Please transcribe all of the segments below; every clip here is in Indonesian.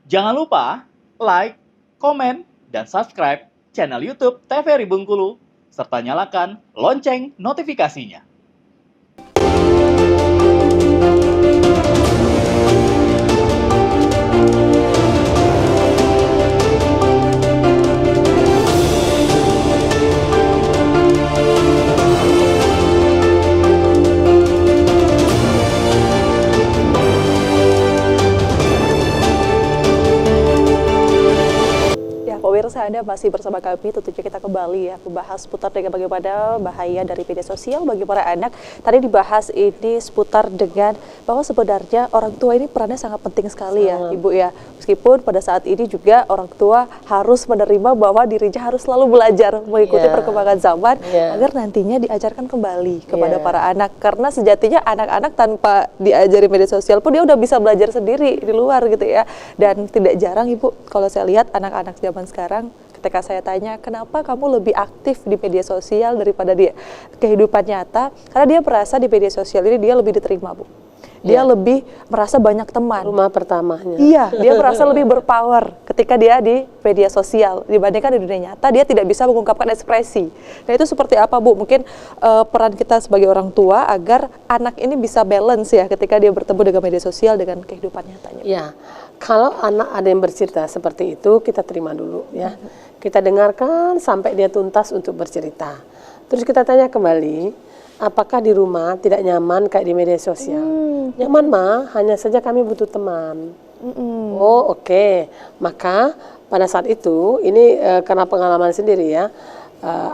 Jangan lupa like, komen, dan subscribe channel YouTube TVRI Bengkulu, serta nyalakan lonceng notifikasinya. Pemirsa, Anda masih bersama kami, tentunya kita kembali ya membahas seputar dengan bagaimana bahaya dari media sosial bagi para anak. Tadi dibahas ini seputar dengan bahwa sebenarnya orang tua ini perannya sangat penting sekali ya Ibu ya. Meskipun pada saat ini juga orang tua harus menerima bahwa dirinya harus selalu belajar mengikuti perkembangan zaman agar nantinya diajarkan kembali kepada para anak. Karena sejatinya anak-anak tanpa diajari media sosial pun dia udah bisa belajar sendiri di luar gitu ya. Dan tidak jarang Ibu, kalau saya lihat anak-anak zaman sekarang, ketika saya tanya kenapa kamu lebih aktif di media sosial daripada di kehidupan nyata, karena dia merasa di media sosial ini dia lebih diterima Bu. Dia lebih merasa banyak teman. Rumah pertamanya. Iya, dia merasa lebih berpower ketika dia di media sosial dibandingkan di dunia nyata dia tidak bisa mengungkapkan ekspresi. Nah itu seperti apa Bu? Mungkin peran kita sebagai orang tua agar anak ini bisa balance ya ketika dia bertemu dengan media sosial dengan kehidupan nyatanya. Ya, kalau anak ada yang bercerita seperti itu kita terima dulu ya. Kita dengarkan sampai dia tuntas untuk bercerita. Terus kita tanya kembali, apakah di rumah tidak nyaman kayak di media sosial? Nyaman mah, hanya saja kami butuh teman. Oh oke. Maka pada saat itu, ini karena pengalaman sendiri ya,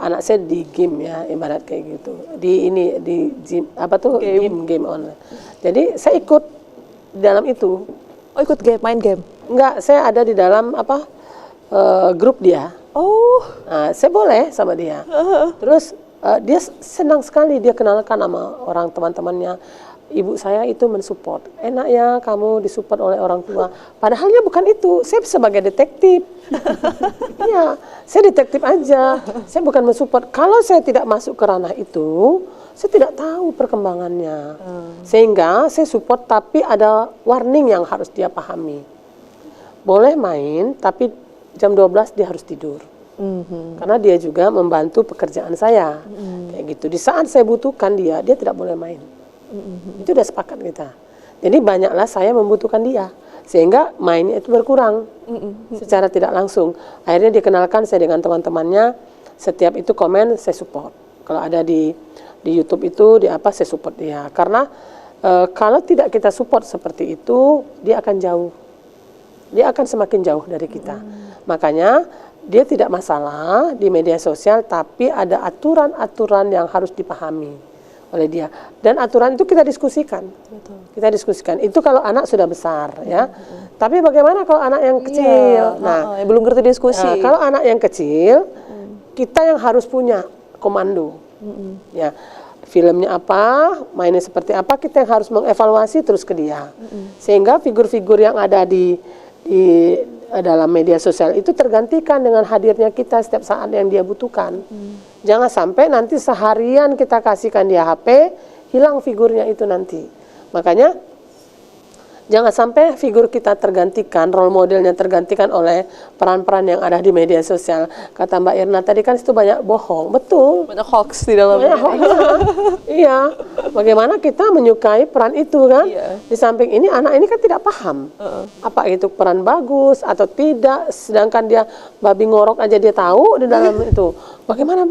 anak saya di game ya, ibarat kayak gitu. Di gym, apa tuh game online. Jadi saya ikut di dalam itu. Oh ikut game, main game? Enggak, saya ada di dalam grup dia. Oh. Nah, saya boleh sama dia. Terus dia senang sekali dia kenalkan sama orang teman-temannya. Ibu saya itu mensupport. Enak ya kamu disupport oleh orang tua. Padahalnya bukan itu. Saya sebagai detektif. Iya, saya detektif aja. Saya bukan mensupport. Kalau saya tidak masuk ke ranah itu, saya tidak tahu perkembangannya. Sehingga saya support tapi ada warning yang harus dia pahami. Boleh main tapi jam 12 dia harus tidur. Karena dia juga membantu pekerjaan saya. Kayak gitu. Di saat saya butuhkan dia tidak boleh main. Itu udah sepakat kita. Jadi banyaklah saya membutuhkan dia. Sehingga mainnya itu berkurang. Secara tidak langsung. Akhirnya dikenalkan saya dengan teman-temannya. Setiap itu komen saya support. Kalau ada di YouTube itu, saya support dia. Karena kalau tidak kita support seperti itu, dia akan jauh. Dia akan semakin jauh dari kita. Makanya dia tidak masalah di media sosial, tapi ada aturan-aturan yang harus dipahami oleh dia. Dan aturan itu kita diskusikan. Betul. Kita diskusikan. Itu kalau anak sudah besar ya. Tapi bagaimana kalau anak yang kecil? Yang belum ngerti diskusi. Kalau anak yang kecil, kita yang harus punya komando. Ya. Filmnya apa, mainnya seperti apa, kita yang harus mengevaluasi terus ke dia. Sehingga figur-figur yang ada di dalam media sosial itu tergantikan dengan hadirnya kita setiap saat yang dia butuhkan. Jangan sampai nanti seharian kita kasihkan dia HP, hilang figurnya itu nanti. Makanya jangan sampai figur kita tergantikan, role modelnya tergantikan oleh peran-peran yang ada di media sosial. Kata Mbak Irna tadi kan itu banyak bohong, betul. Banyak hoax di dalamnya. Iya. Bagaimana kita menyukai peran itu kan? Di samping ini anak ini kan tidak paham apa itu peran bagus atau tidak. Sedangkan dia babi ngorok aja dia tahu di dalam itu. Bagaimana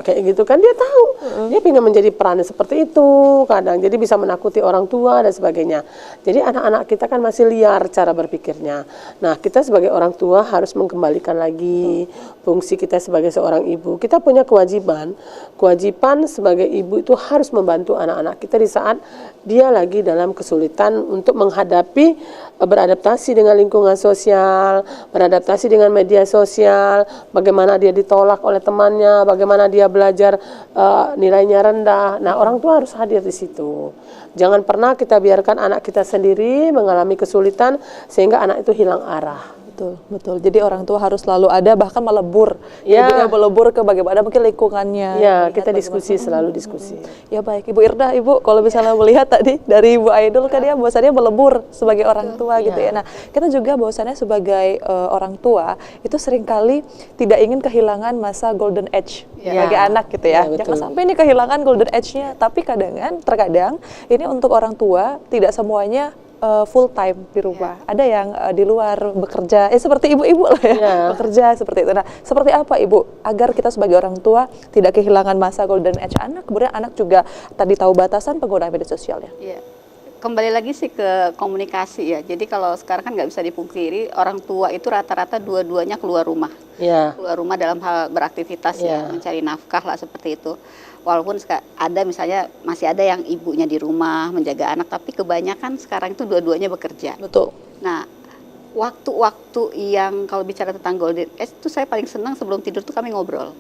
kayak gitu kan dia tahu. Dia ingin menjadi peran seperti itu kadang. Jadi bisa menakuti orang tua dan sebagainya. Jadi anak-anak kita kan masih liar cara berpikirnya. Nah, kita sebagai orang tua harus mengembalikan lagi fungsi kita sebagai seorang ibu. Kita punya kewajiban sebagai ibu itu harus membantu anak-anak kita di saat dia lagi dalam kesulitan untuk menghadapi beradaptasi dengan lingkungan sosial, beradaptasi dengan media sosial, bagaimana dia ditolak oleh temannya, bagaimana dia belajar nilainya rendah. Nah, orang tua harus hadir di situ. Jangan pernah kita biarkan anak kita sendiri mengalami kesulitan sehingga anak itu hilang arah. Betul, betul. Jadi orang tua harus selalu ada, bahkan melebur. Ya. Jadi melebur ke bagaimana mungkin lingkungannya. Ya, melihat kita bagaimana. diskusi, selalu diskusi. Ya baik, Ibu Irda, Ibu kalau misalnya melihat tadi dari Ibu Ainul kan ya bahwasannya melebur sebagai orang tua gitu ya. Nah, kita juga bahwasannya sebagai orang tua itu seringkali tidak ingin kehilangan masa golden age sebagai anak gitu ya. Ya, betul. Jangan sampai ini kehilangan golden age-nya, tapi terkadang ini untuk orang tua tidak semuanya full time di rumah. Ada yang di luar bekerja, seperti ibu-ibu lah ya, bekerja seperti itu. Nah, seperti apa Ibu agar kita sebagai orang tua tidak kehilangan masa golden age anak, kemudian anak juga tadi tahu batasan penggunaan media sosialnya. Iya. Kembali lagi sih ke komunikasi ya. Jadi kalau sekarang kan nggak bisa dipungkiri orang tua itu rata-rata dua-duanya keluar rumah. Ya. Keluar rumah dalam hal beraktivitas ya, mencari nafkah lah seperti itu. Walaupun ada misalnya masih ada yang ibunya di rumah menjaga anak, tapi kebanyakan sekarang itu dua-duanya bekerja. Betul. Nah, waktu-waktu yang kalau bicara tentang golden age itu saya paling senang sebelum tidur tuh kami ngobrol.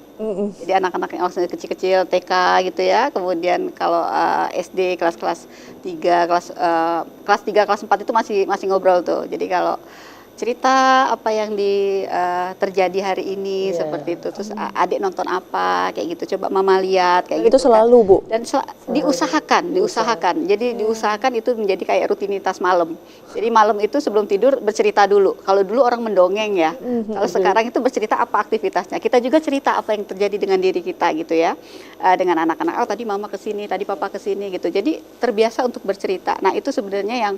Jadi anak-anak yang masih kecil-kecil TK gitu ya, kemudian kalau SD kelas 3, kelas 3, kelas 4 itu masih ngobrol tuh. Jadi kalau cerita apa yang terjadi hari ini seperti itu, terus adik nonton apa kayak gitu, coba mama lihat kayak itu gitu selalu Bu. dan diusahakan. Jadi diusahakan itu menjadi kayak rutinitas malam. Jadi malam itu sebelum tidur bercerita dulu. Kalau dulu orang mendongeng ya, kalau sekarang itu bercerita apa aktivitasnya. Kita juga cerita apa yang terjadi dengan diri kita gitu ya, dengan anak-anak. Oh tadi mama kesini, tadi papa kesini gitu. Jadi terbiasa untuk bercerita. Nah itu sebenarnya yang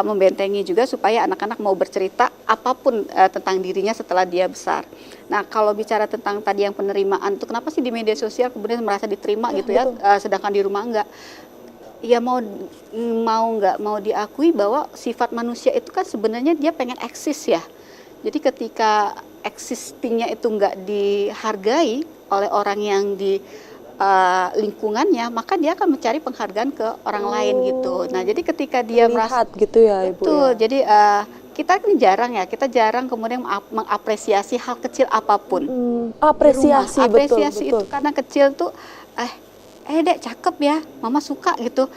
membentengi juga supaya anak-anak mau bercerita apapun tentang dirinya setelah dia besar. Nah kalau bicara tentang tadi yang penerimaan itu kenapa sih di media sosial kemudian merasa diterima gitu ya, sedangkan di rumah enggak? Ya mau nggak mau diakui bahwa sifat manusia itu kan sebenarnya dia pengen eksis ya. Jadi ketika existingnya itu nggak dihargai oleh orang yang di lingkungannya, maka dia akan mencari penghargaan ke orang lain gitu. Nah jadi ketika dia merasa gitu ya Ibu. betul, Ya. jadi kita ini kita jarang kemudian mengapresiasi hal kecil apapun. Apresiasi, Di rumah. Apresiasi betul. itu karena kecil tuh, dek cakep ya, mama suka gitu,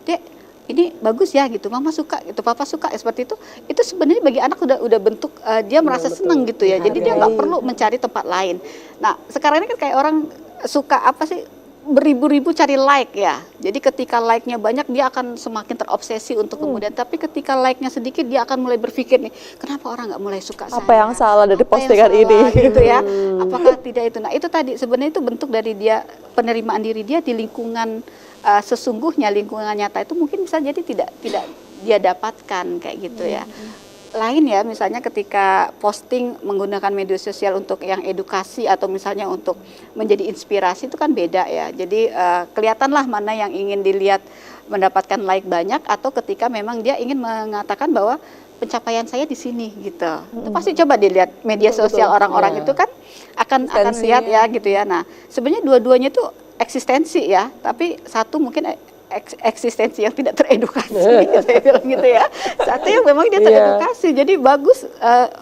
dek ini bagus ya gitu, mama suka gitu, papa suka ya, seperti itu sebenarnya bagi anak udah bentuk dia merasa senang gitu ya, jadi dia nggak perlu mencari tempat lain. Nah sekarang ini kan kayak orang suka apa sih, beribu-ribu cari like ya. Jadi ketika like-nya banyak dia akan semakin terobsesi untuk kemudian. Tapi ketika like-nya sedikit dia akan mulai berpikir nih, kenapa orang nggak mulai suka saya? Apa yang salah dari Apa postingan yang salah, ini? gitu ya? Apakah tidak itu? Nah itu tadi sebenarnya itu bentuk dari dia penerimaan diri dia di lingkungan sesungguhnya, lingkungan nyata itu mungkin bisa jadi tidak dia dapatkan kayak gitu ya. Lain ya, misalnya ketika posting menggunakan media sosial untuk yang edukasi atau misalnya untuk menjadi inspirasi itu kan beda ya. Jadi kelihatanlah mana yang ingin dilihat mendapatkan like banyak atau ketika memang dia ingin mengatakan bahwa pencapaian saya di sini gitu. Itu pasti coba dilihat media sosial orang-orang itu kan akan lihat ya gitu ya. Nah, sebenarnya dua-duanya itu eksistensi ya, tapi satu mungkin eksistensi yang tidak teredukasi, saya bilang gitu ya. Satu yang memang dia teredukasi, jadi bagus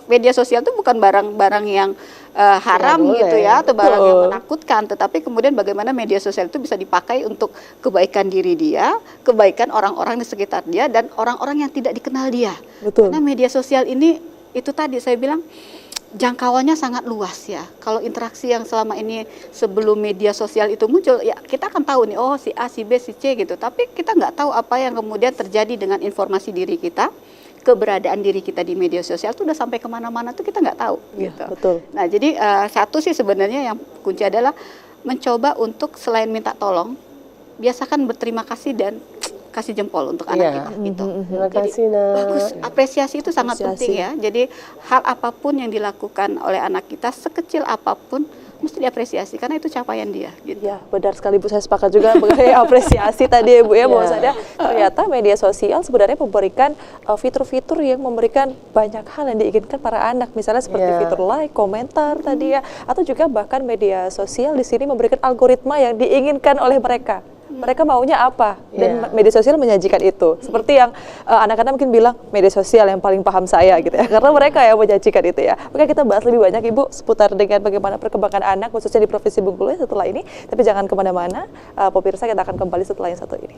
media sosial itu bukan barang-barang yang haram gitu ya, atau barang yang menakutkan, tetapi kemudian bagaimana media sosial itu bisa dipakai untuk kebaikan diri dia, kebaikan orang-orang di sekitar dia, dan orang-orang yang tidak dikenal dia. Betul. Karena media sosial ini, itu tadi saya bilang, jangkauannya sangat luas ya. Kalau interaksi yang selama ini sebelum media sosial itu muncul, ya kita akan tahu nih, oh si A, si B, si C gitu. Tapi kita nggak tahu apa yang kemudian terjadi dengan informasi diri kita, keberadaan diri kita di media sosial itu udah sampai kemana-mana tuh kita nggak tahu. Ya, Gitu. betul. Nah jadi satu sih sebenarnya yang kunci adalah mencoba untuk selain minta tolong, biasakan berterima kasih dan kasih jempol untuk anak kita gitu. Terima Jadi, kasih nak. bagus, apresiasi itu sangat Apresiasi. penting ya. Jadi hal apapun yang dilakukan oleh anak kita, sekecil apapun mesti diapresiasi karena itu capaian dia gitu. Ya, benar sekali Bu, saya sepakat juga mengenai apresiasi tadi ya Bu ya, bahwasanya ternyata media sosial sebenarnya memberikan fitur-fitur yang memberikan banyak hal yang diinginkan para anak, misalnya seperti fitur like, komentar tadi ya, atau juga bahkan media sosial di sini memberikan algoritma yang diinginkan oleh mereka. Mereka maunya apa dan media sosial menyajikan itu. Seperti yang anak-anak mungkin bilang media sosial yang paling paham saya gitu ya, karena mereka yang menyajikan itu ya. Maka kita bahas lebih banyak Ibu seputar dengan bagaimana perkembangan anak khususnya di Provinsi Bengkulu setelah ini. Tapi jangan kemana-mana, pemirsa, kita akan kembali setelah yang satu ini.